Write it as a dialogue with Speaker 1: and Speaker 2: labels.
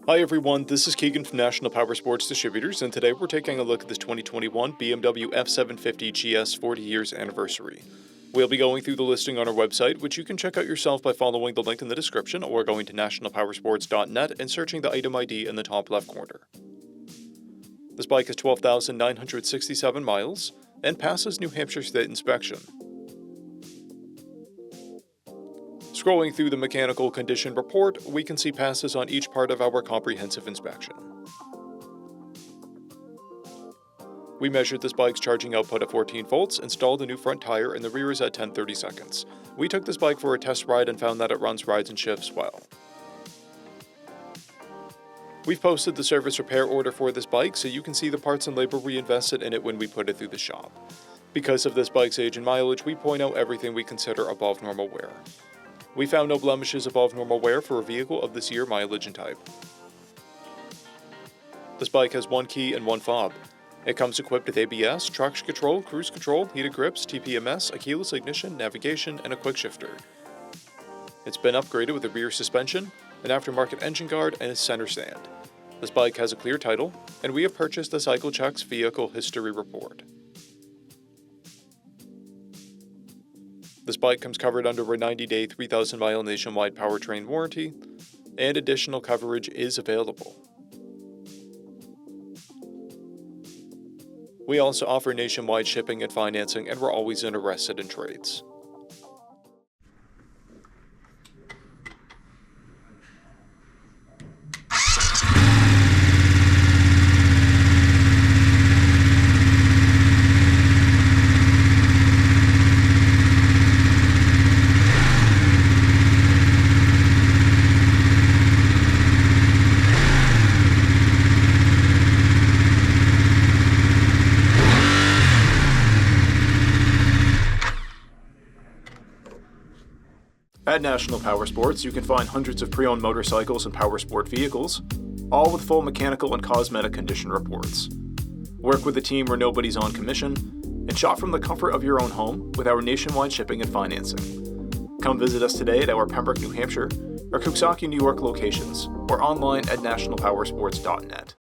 Speaker 1: Hi everyone, this is Keegan from National Powersports Distributors, and today we're taking a look at this 2021 BMW F750GS 40 years anniversary. We'll be going through the listing on our website, which you can check out yourself by following the link in the description or going to nationalpowersports.net and searching the item ID in the top left corner. This bike has 12,967 miles and passes New Hampshire State inspection. Scrolling through the mechanical condition report, we can see passes on each part of our comprehensive inspection. We measured this bike's charging output at 14 volts, installed a new front tire, and the rear is at 10-30 seconds. We took this bike for a test ride and found that it runs, rides, and shifts well. We've posted the service repair order for this bike so you can see the parts and labor we invested in it when we put it through the shop. Because of this bike's age and mileage, we point out everything we consider above normal wear. We found no blemishes above normal wear for a vehicle of this year, mileage, and type. This bike has one key and one fob. It comes equipped with ABS, traction control, cruise control, heated grips, TPMS, a keyless ignition, navigation, and a quick shifter. It's been upgraded with a rear suspension, an aftermarket engine guard, and a center stand. This bike has a clear title, and we have purchased the CycleCheck's vehicle history report. This bike comes covered under a 90-day, 3,000-mile nationwide powertrain warranty, and additional coverage is available. We also offer nationwide shipping and financing, and we're always interested in trades. At National Powersports, you can find hundreds of pre-owned motorcycles and powersport vehicles, all with full mechanical and cosmetic condition reports. Work with a team where nobody's on commission, and shop from the comfort of your own home with our nationwide shipping and financing. Come visit us today at our Pembroke, New Hampshire, or Coxsackie, New York locations, or online at nationalpowersports.net.